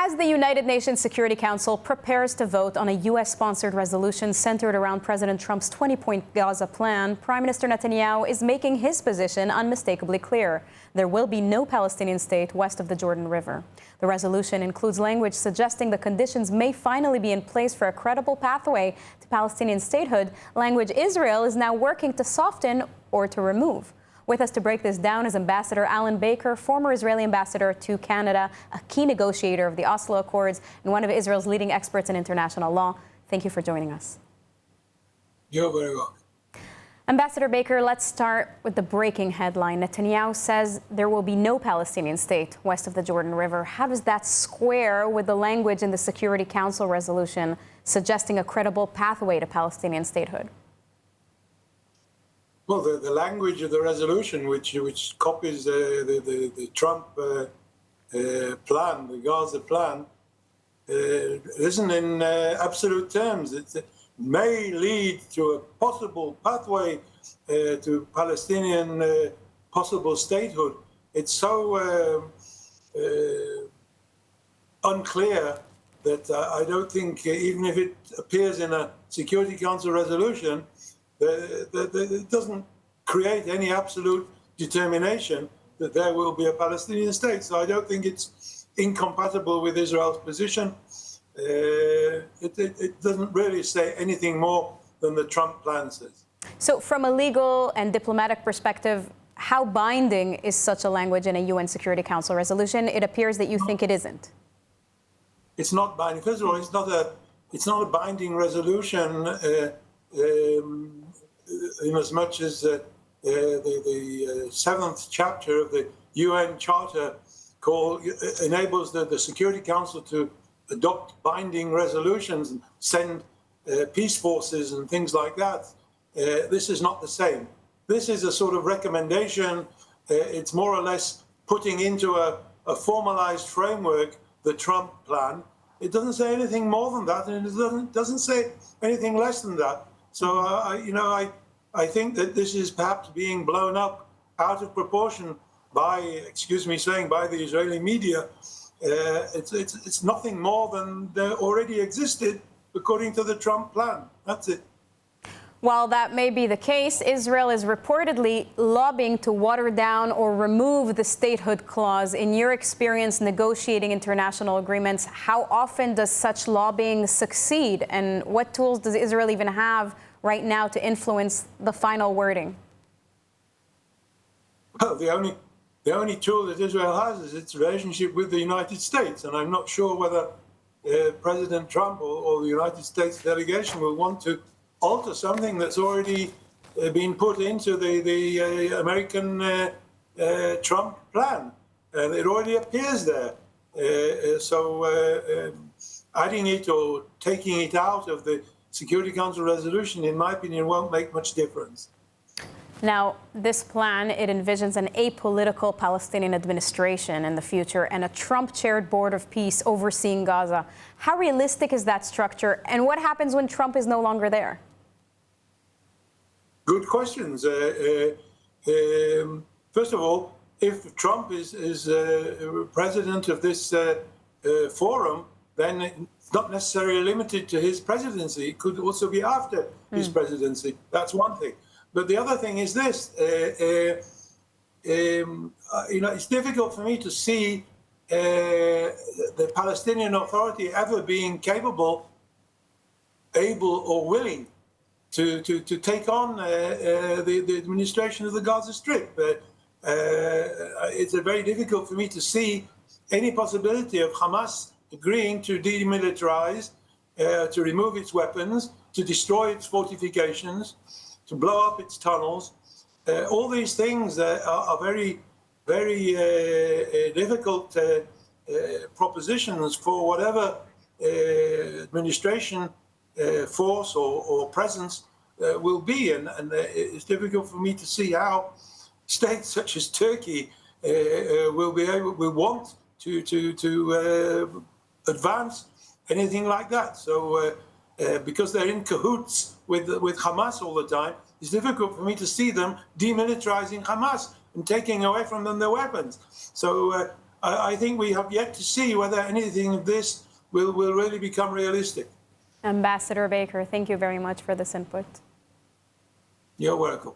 As the United Nations Security Council prepares to vote on a U.S.-sponsored resolution centered around President Trump's 20-point Gaza plan, Prime Minister Netanyahu is making his position unmistakably clear. There will be no Palestinian state west of the Jordan River. The resolution includes language suggesting the conditions may finally be in place for a credible pathway to Palestinian statehood, language Israel is now working to soften or to remove. With us to break this down is Ambassador Alan Baker, former Israeli ambassador to Canada, a key negotiator of the Oslo Accords, and one of Israel's leading experts in international law. Thank you for joining us. You're very welcome. Ambassador Baker, let's start with the breaking headline. Netanyahu says there will be no Palestinian state west of the Jordan River. How does that square with the language in the Security Council resolution suggesting a credible pathway to Palestinian statehood? Well, the language of the resolution, which copies the Trump plan, the Gaza plan, isn't in absolute terms. It may lead to a possible pathway to Palestinian possible statehood. It's so unclear that I don't think, even if it appears in a Security Council resolution, it doesn't create any absolute determination that there will be a Palestinian state. So I don't think it's incompatible with Israel's position. It doesn't really say anything more than the Trump plan says. So from a legal and diplomatic perspective, how binding is such a language in a UN Security Council resolution? It appears that you think it isn't. It's not binding. First of all, it's not a binding resolution. In as much as the seventh chapter of the UN Charter enables the Security Council to adopt binding resolutions and send peace forces and things like that. This is not the same. This is a sort of recommendation. It's more or less putting into a formalized framework the Trump plan. It doesn't say anything more than that, and it doesn't say anything less than that. So, I think that this is perhaps being blown up out of proportion by, excuse me saying, by the Israeli media. It's nothing more than there already existed according to the Trump plan. That's it. While that may be the case, Israel is reportedly lobbying to water down or remove the statehood clause. In your experience negotiating international agreements, how often does such lobbying succeed? And what tools does Israel even have right now to influence the final wording? Well, the only tool that Israel has is its relationship with the United States. And I'm not sure whether President Trump or the United States delegation will want to alter something that's already been put into the American Trump plan. It already appears there. So adding it or taking it out of the Security Council resolution, in my opinion, won't make much difference. Now, this plan, it envisions an apolitical Palestinian administration in the future and a Trump-chaired board of peace overseeing Gaza. How realistic is that structure, and what happens when Trump is no longer there? Good questions. First of all, if Trump is president of this forum, then it's not necessarily limited to his presidency. It could also be after his presidency. That's one thing. But the other thing is this: it's difficult for me to see the Palestinian Authority ever being capable, able, or willing to take on the administration of the Gaza Strip. It's very difficult for me to see any possibility of Hamas agreeing to demilitarize, to remove its weapons, to destroy its fortifications, to blow up its tunnels. All these things are very, very difficult propositions for whatever administration force or presence will be. And it's difficult for me to see how states such as Turkey will want to advance anything like that. So because they're in cahoots with Hamas all the time, it's difficult for me to see them demilitarizing Hamas and taking away from them their weapons. So I think we have yet to see whether anything of this will really become realistic. Ambassador Baker, thank you very much for this input. You're welcome.